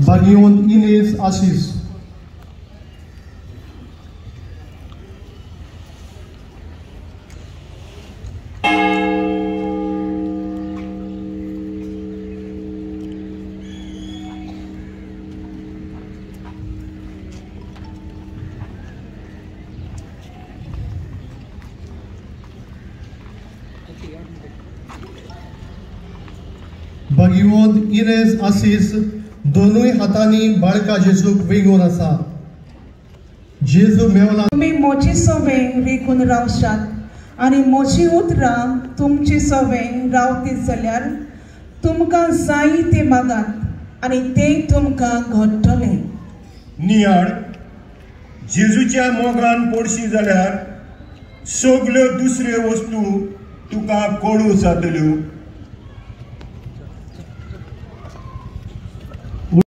Bagion Inês Assis. Bagion Inês Assis दोनों हातांनी बाळका जेजूक वेगून आसा. जेजू मेवला तुम्ही मोची सवें वेगून रावशात आनी मोची उतरां तुमची सवें रावती जाल्यार तुमकां जाय ते मागात आनी ते तुमकां घडटले. नियाळ जेजूच्या मोगान पडशी जाल्यार सगल्यो दुसऱ्यो वस्तू तुका कळू जातल्यो.